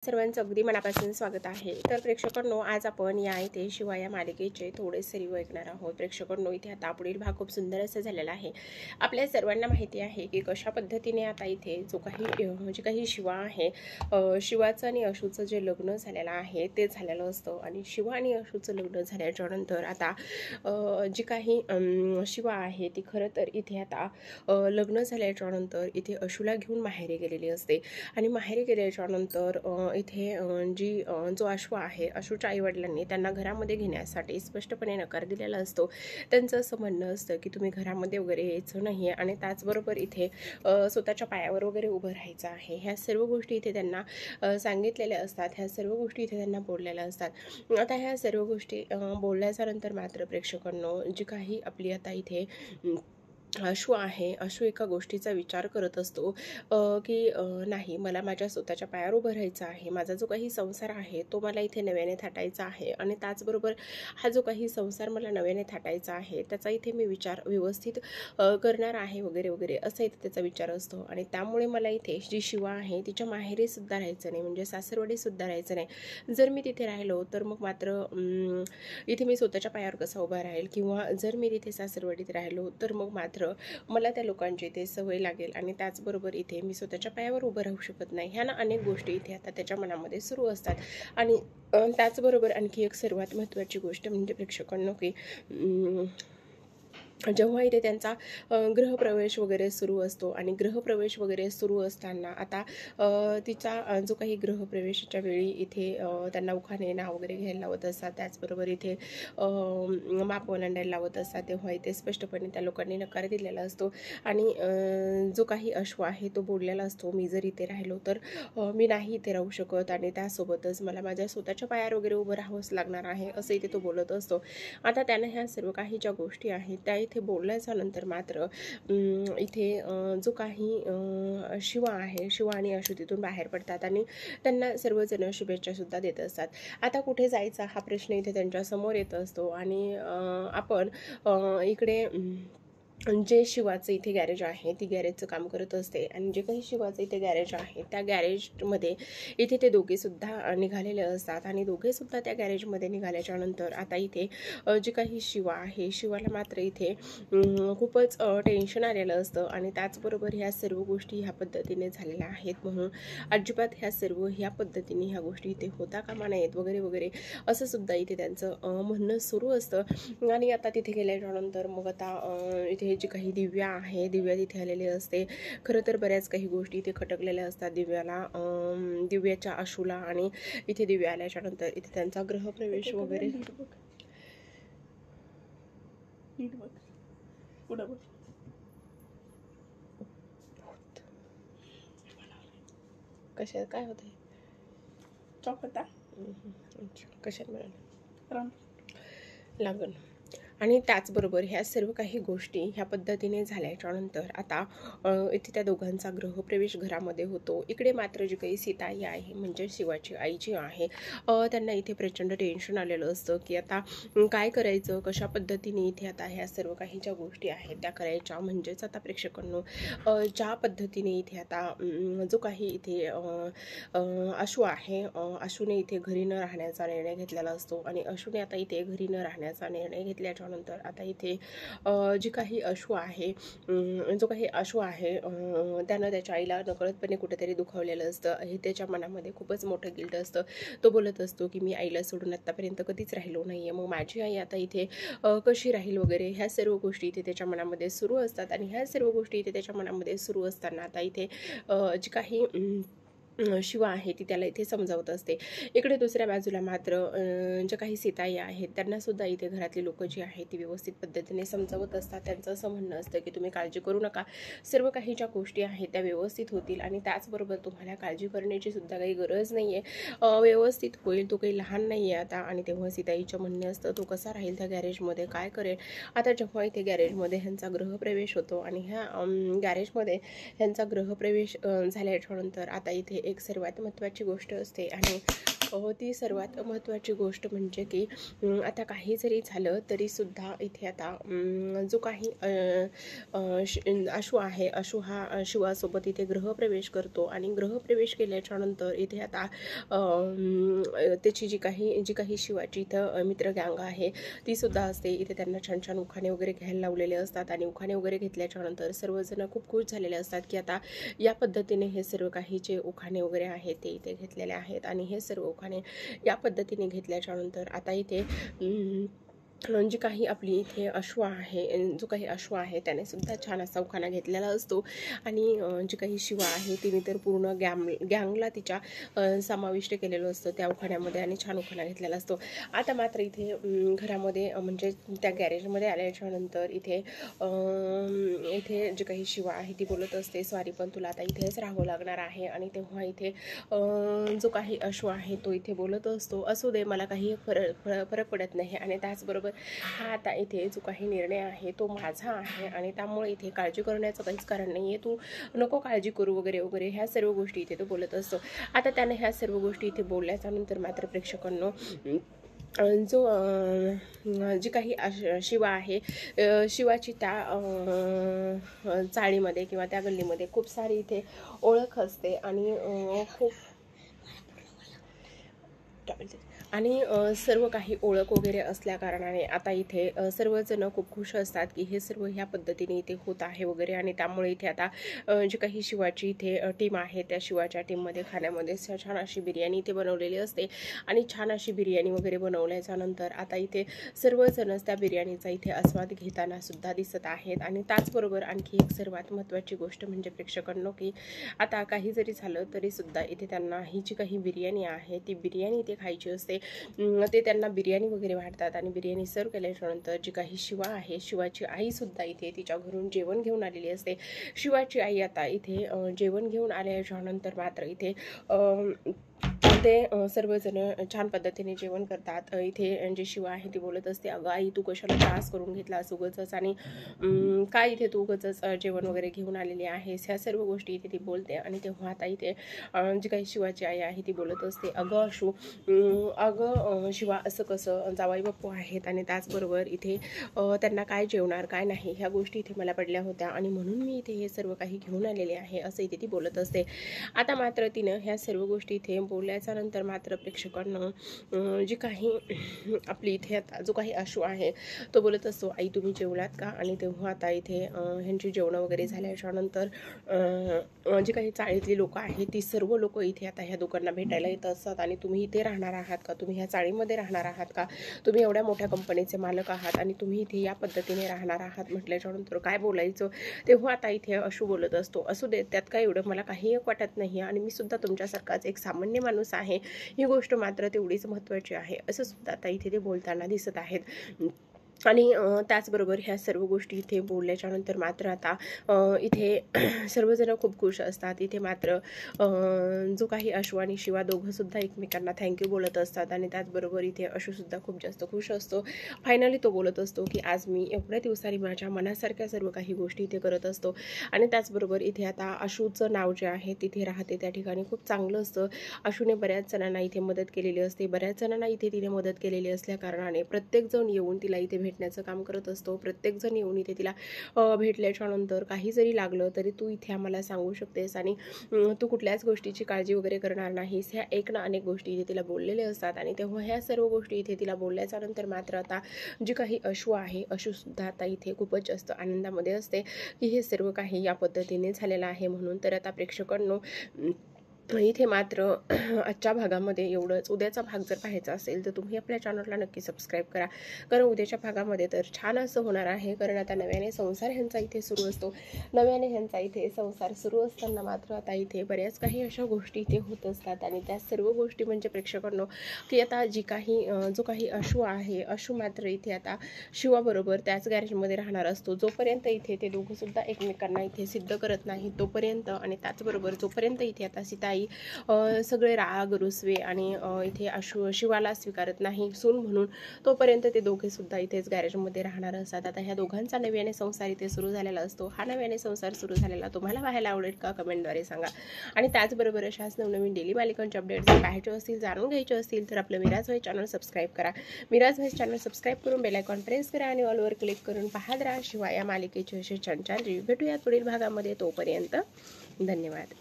सर्वांचं अगदी मनापासून स्वागत आहे। तर प्रेक्षकांनो, आज आपण या इथे शिवा या मालिकेचे थोडेसे रिव्ह्यू ऐकणार आहोत। प्रेक्षकांनो, इथे आता पुढील भाग खूप सुंदर असा झालेला आहे। आपल्या सर्वांना माहिती आहे की कशा पद्धतीने आता इथे जो काही शिवा आहे, शिवाचं आणि अशूचं जे लग्न झालेलं आहे ते झालेलं असतं। आणि शिवा आणि अशूचं लग्न झाल्याच्या नंतर आता जी काही शिवा आहे ती खरं तर इथे आता लग्न झाल्याच्या नंतर इथे अशूला घेऊन माहेरी गेलेली असते। आणि माहेरी गेल्याच्या नंतर इथे जो अश्व आहे, अशूच्या आईवडिलांनी त्यांना घरामध्ये घेण्यासाठी स्पष्टपणे नकार दिलेला असतो। त्यांचं असं म्हणणं असतं की तुम्ही घरामध्ये वगैरे यायचं नाही आहे आणि त्याचबरोबर इथे स्वतःच्या पायावर वगैरे उभं राहायचं आहे। ह्या सर्व गोष्टी इथे त्यांना सांगितलेल्या असतात, ह्या सर्व गोष्टी इथे त्यांना बोललेल्या असतात। आता ह्या सर्व गोष्टी बोलल्याच्या नंतर मात्र प्रेक्षकांनो, जी काही आपली आता इथे अशू आहे, अशू एका गोष्टीचा विचार करत असतो की नाही, मला माझ्या स्वतःच्या पायावर उभं राहायचं आहे। माझा जो काही संसार आहे तो मला इथे नव्याने थाटायचा आहे आणि त्याचबरोबर हा जो काही संसार मला नव्याने थाटायचा आहे त्याचा इथे मी विचार व्यवस्थित करणार आहे वगैरे वगैरे, असा इथे त्याचा विचार असतो। आणि त्यामुळे मला इथे जी शिवा आहे तिच्या माहेरीसुद्धा राहायचं नाही, म्हणजे सासरवाडीसुद्धा राहायचं नाही। जर मी तिथे राहिलो तर मग मात्र इथे मी स्वतःच्या पायावर कसा उभा राहील, किंवा जर मी तिथे सासरवाडीत राहिलो तर मग मात्र मला त्या लोकांची इथे सवय लागेल आणि त्याचबरोबर इथे मी स्वतःच्या पायावर उभं राहू शकत नाही। ह्या ना अनेक गोष्टी इथे आता त्याच्या मनामध्ये सुरू असतात। आणि त्याचबरोबर आणखी एक सर्वात महत्त्वाची गोष्ट म्हणजे प्रेक्षकांनो, की जेव्हा इथे त्यांचा गृहप्रवेश वगैरे सुरू असतो आणि गृहप्रवेश वगैरे सुरू असताना आता तिचा जो काही गृहप्रवेशाच्या वेळी इथे त्यांना उखाणे नाव वगैरे घ्यायला लावत असतात, त्याचबरोबर इथे माप ओलांडायला लावत असतात, तेव्हा इथे स्पष्टपणे त्या लोकांनी नकार दिलेला असतो। आणि जो काही अश्व आहे तो बोललेला असतो, मी जर इथे राहिलो तर मी नाही इथे राहू शकत आणि त्यासोबतच मला माझ्या स्वतःच्या पायावर वगैरे उभं राहावंच लागणार आहे, असं इथे तो बोलत असतो। आता त्यानं ह्या सर्व काही ज्या गोष्टी आहेत त्या इथे बोलल्याच्या नंतर मात्र इथे जो काही शिवा आहे, शिवा आणि अशू तिथून बाहेर पडतात आणि त्यांना सर्वजण शुभेच्छासुद्धा देत असतात। आता कुठे जायचा हा प्रश्न इथे त्यांच्या समोर येत असतो आणि आपण इकडे जे शिवाचं इथे गॅरेज आहे ती गॅरेजचं काम करत असते आणि जे काही शिवाचं इथे गॅरेज आहे त्या गॅरेजमध्ये इथे ते दोघेसुद्धा निघालेले असतात। आणि दोघेसुद्धा त्या गॅरेजमध्ये निघाल्याच्या नंतर आता इथे जी काही शिवा आहे, शिवाला मात्र इथे खूपच टेन्शन आलेलं असतं आणि त्याचबरोबर ह्या सर्व गोष्टी ह्या पद्धतीने झालेल्या आहेत, म्हणून अजिबात ह्या पद्धतीने ह्या गोष्टी इथे होता कामा नयेत वगैरे वगैरे, असं सुद्धा इथे त्यांचं म्हणणं सुरू असतं। आणि आता तिथे गेल्याच्यानंतर मग आता इथे जी काही दिव्या आहे, दिव्या तिथे आलेली असते। खरं तर बऱ्याच काही गोष्टी इथे खटकलेल्या असतात दिव्याच्या अशूला, आणि इथे दिव्या आल्याच्या नंतर इथे त्यांचा गृहप्रवेश वगैरे कशा काय होते चौकता कशात मिळालं लागण। आणि त्याचबरोबर ह्या सर्व काही गोष्टी ह्या पद्धतीने झाल्याच्या नंतर आता इथे त्या दोघांचा गृहप्रवेश घरामध्ये होतो। इकडे मात्र जी काही सीताई आहे, म्हणजे शिवाची आई जी आहे, त्यांना इथे प्रचंड टेन्शन आलेलं असतं की आता काय करायचं, कशा पद्धतीने इथे आता ह्या सर्व काही ज्या गोष्टी आहेत त्या करायच्या। म्हणजेच आता प्रेक्षकांनो, ज्या पद्धतीने इथे आता जो काही इथे अशू आहे, अशूने इथे घरी न राहण्याचा निर्णय घेतलेला असतो आणि अशूने आता इथे घरी न राहण्याचा निर्णय घेतल्याच्या नंतर आता इथे जी काही अशू आहे, जो काही अशू आहे त्यानं त्याच्या आईला नकळतपणे कुठेतरी दुखावलेलं असतं। हे त्याच्या मनामध्ये खूपच मोठं गिल्ट असतं। तो बोलत असतो की मी आईला सोडून आत्तापर्यंत कधीच राहिलो नाही आहे, मग माझी आई आता इथे कशी राहील वगैरे, ह्या सर्व गोष्टी इथे त्याच्या मनामध्ये सुरू असतात। आणि ह्या सर्व गोष्टी इथे त्याच्या मनामध्ये सुरू असताना आता इथे जी काही शिवा आहे ती त्याला इथे समजावत असते। इकडे दुसऱ्या बाजूला मात्र ज्या काही सीताई आहेत त्यांनासुद्धा इथे घरातली लोकं जी आहेत ती व्यवस्थित पद्धतीने समजावत असतात। त्यांचं असं म्हणणं असतं की तुम्ही काळजी करू नका, सर्व काही ज्या गोष्टी आहेत त्या व्यवस्थित होतील आणि त्याचबरोबर तुम्हाला काळजी करण्याची सुद्धा काही गरज नाही आहे, व्यवस्थित होईल, तो काही लहान नाही आहे आता। आणि तेव्हा सीताईचं म्हणणं असतं तो कसा राहील त्या गॅरेजमध्ये, काय करेल। आता जेव्हा इथे गॅरेजमध्ये ह्यांचा गृहप्रवेश होतो आणि ह्या गॅरेजमध्ये ह्यांचा गृहप्रवेश झाल्याच्यानंतर आता इथे एक सर्वात महत्त्वाची गोष्ट असते आणि ती सर्वात महत्त्वाची गोष्ट म्हणजे की आता काही जरी झालं तरीसुद्धा इथे आता जो काही आशू आहे, आशू हा शिवासोबत इथे गृहप्रवेश करतो आणि गृहप्रवेश केल्याच्या नंतर इथे आता त्याची जी काही शिवाची इथं मित्र गँग आहे ती सुद्धा असते. इथे त्यांना छान छान उखाणे वगैरे घ्यायला लावलेले असतात आणि उखाणे वगैरे घेतल्याच्या नंतर सर्वजण खूप खुश झालेले असतात की आता या पद्धतीने हे सर्व काही जे उखाणे वगैरे आहेत ते इथे घेतलेले आहेत आणि हे सर्व उखाणे या पद्धतीने घेतल्याच्या नंतर आता इथे जी काही आपली इथे अश्व आहे, जो काही अश्व आहे त्याने सुद्धा छान असा उखाणा घेतलेला असतो आणि जी काही शिवा आहे तिने तर पूर्ण गँगला तिच्या समाविष्ट केलेलं असतं त्या उखाण्यामध्ये आणि छान उखाणा घेतलेला असतो. आता मात्र इथे घरामध्ये म्हणजे त्या गॅरेजमध्ये आल्याच्या नंतर इथे जी काही शिवा आहे ती बोलत असते, सॉरी पण तुला आता इथेच राहावं लागणार आहे. आणि तेव्हा इथे जो काही अश्व आहे तो इथे बोलत असतो, असू दे मला काही फरक पडत नाही आणि त्याचबरोबर हा आता इथे जो काही निर्णय आहे तो माझा आहे आणि त्यामुळे इथे काळजी करण्याचं काहीच कारण नाही आहे, तू नको काळजी करू वगैरे वगैरे ह्या सर्व गोष्टी इथे तो बोलत असतो. आता त्याने ह्या सर्व गोष्टी इथे बोलल्याच्या नंतर मात्र प्रेक्षकांनो जो जी काही शिवा आहे, शिवाची त्या चाळीमध्ये किंवा त्या गल्लीमध्ये खूप सारी इथे ओळख असते आणि खूप सर्व काही ओळख वगैरे असल्या कारणाने आता इथे सर्वजण खूप खुश असतात की हे सर्व ह्या पद्धतीने इथे होत आहे वगैरे. आणि त्यामुळे इथे आता जी काही शिवाची इथे टीम आहे त्या शिवाच्या टीममध्ये खाण्यामध्ये छान अशी बिर्याणी इथे बनवलेली असते आणि छान अशी बिर्याणी वगैरे बनवल्याच्या नंतर आता इथे सर्वजणच त्या बिर्याणीचा इथे आस्वाद घेताना सुद्धा दिसत आहेत. आणि त्याचबरोबर आणखी एक सर्वात महत्त्वाची गोष्ट म्हणजे प्रेक्षकांनो की आता काही जरी झालं तरी सुद्धा इथे त्यांना ही जी काही बिर्याणी आहे ती बिर्याणी इथे खायची असते. ते त्यांना बिर्याणी वगैरे वाढतात आणि बिर्याणी सर्व केल्याच्यानंतर जी काही शिवा आहे, शिवाची आई सुद्धा इथे तिच्या घरून जेवण घेऊन आलेली असते. शिवाची आई आता इथे जेवण घेऊन आल्याच्यानंतर मात्र इथे ते सर्वजण छान पद्धतीने जेवण करतात. इथे जी शिवा आहे ती बोलत असते, अगं आई तू कशाला त्रास करून घेतलास उगाचच आणि काय इथे तू उगाचच जेवण वगैरे घेऊन आलेली आहेस, ह्या सर्व गोष्टी इथे ती बोलते. आणि तेव्हा आता इथे जी काही शिवाची आई आहे ती बोलत असते, अगं अशू अगं शिवा असं कसं, जावाई बापू आहेत आणि त्याचबरोबर इथे त्यांना काय जेवणार काय नाही ह्या गोष्टी इथे मला पडल्या होत्या आणि म्हणून मी इथे हे सर्व काही घेऊन आलेले आहे असं इथे ती बोलत असते. आता मात्र तिनं ह्या सर्व गोष्टी इथे बोलल्याच्या नंतर मात्र प्रेक्षकांना जी काही आपली इथे आता जो काही आशू आहे तो बोलत असतो, आई तुम्ही जेवलात का. आणि तेव्हा आता इथे ह्यांची जेवणं वगैरे झाल्याच्या नंतर जी काही चाळीतली लोक आहेत ती सर्व लोक इथे आता ह्या दोघांना भेटायला येत असतात. आणि तुम्ही इथे राहणार आहात का, तुम्ही ह्या चाळीमध्ये राहणार आहात का, तुम्ही एवढ्या मोठ्या कंपनीचे मालक आहात आणि तुम्ही इथे या पद्धतीने राहणार आहात म्हटल्याच्या नंतर काय बोलायचं. तेव्हा आता इथे अशू बोलत असतो, असू दे त्यात काय एवढं मला काही वाटत नाही आणि मी सुद्धा तुमच्यासारखाच एक सामान्य माणूस आहे, ही गोष्ट मात्र तेवढीच महत्त्वाची आहे असं सुद्धा आता इथे ते बोलताना दिसत आहेत. आणि त्याचबरोबर ह्या सर्व गोष्टी इथे बोलल्याच्या नंतर मात्र आता इथे सर्वजण खूप खुश असतात. इथे मात्र जो काही अशू आणि शिवा दोघंसुद्धा एकमेकांना थँक्यू बोलत असतात. आणि त्याचबरोबर इथे अशूसुद्धा खूप जास्त खुश असतो. फायनली तो बोलत असतो की आज मी एवढ्या दिवसांनी माझ्या मनासारख्या सर्व काही गोष्टी इथे करत असतो. आणि त्याचबरोबर इथे आता अशूचं नाव जे आहे तिथे राहते त्या ठिकाणी खूप चांगलं असतं. अशूने बऱ्याच जणांना इथे मदत केलेली असते, बऱ्याच जणांना इथे तिने मदत केलेली असल्या कारणाने प्रत्येकजण येऊन तिला इथे भेटण्याचं काम करत असतो. प्रत्येकजण येऊन इथे तिला भेटल्याच्या नंतर काही जरी लागलं तरी तू इथे आम्हाला सांगू शकतेस आणि तू कुठल्याच गोष्टीची काळजी वगैरे करणार नाहीस, ह्या एक ना अनेक गोष्टी इथे तिला बोललेले असतात. आणि तेव्हा ह्या सर्व गोष्टी इथे तिला बोलल्याच्या नंतर मात्र आता जी काही अशू आहे, अशूसुद्धा आता इथे खूपच जास्त आनंदामध्ये असते की हे सर्व काही या पद्धतीने झालेलं आहे म्हणून. तर आता प्रेक्षकांनो इथे मात्र आजच्या भागामध्ये एवढंच. उद्याचा भाग जर पाहायचा असेल तर तुम्ही आपल्या चॅनलला नक्की सबस्क्राईब करा, कारण उद्याच्या भागामध्ये तर छान असं होणार आहे. कारण आता नव्याने संसार ह्यांचा इथे सुरू असतो, नव्याने ह्यांचा इथे संसार सुरू असताना मात्र आता इथे बऱ्याच काही अशा गोष्टी इथे होत असतात. आणि त्या सर्व गोष्टी म्हणजे प्रेक्षकांनो की आता जी काही जो काही अशू आहे, अशू मात्र इथे आता शिवाबरोबर त्याच गॅरेजमध्ये राहणार असतो जोपर्यंत इथे ते दोघंसुद्धा एकमेकांना इथे सिद्ध करत नाही तोपर्यंत. आणि त्याचबरोबर जोपर्यंत इथे आता सीताई आई सगळे राग रुसवे आणि इथे शिवाला स्वीकारत नाही सून म्हणून, तोपर्यंत ते दोघे सुद्धा इथेच गॅरेजमध्ये राहणार असतात. आता ह्या दोघांचा नव्याने संसार इथे सुरू झालेला असतो. हा नव्याने संसार सुरू झालेला तुम्हाला पाहायला आवडेल का, कमेंटद्वारे सांगा. आणि त्याचबरोबर अशाच नवनवीन डेली मालिकांचे अपडेट जर पाहायचे असतील, जाणून घ्यायचे असतील तर आपलं मिराज व्हॉइस चॅनल सबस्क्राईब करा. मिराज व्हॉइस चॅनल सबस्क्राईब करून बेल आयकॉन प्रेस करा आणि ऑलवर क्लिक करून पाहत राहा शिवाय या मालिकेचे असे छान छान रिव्ह्यू. भेटूयात पुढील भागामध्ये. तोपर्यंत धन्यवाद.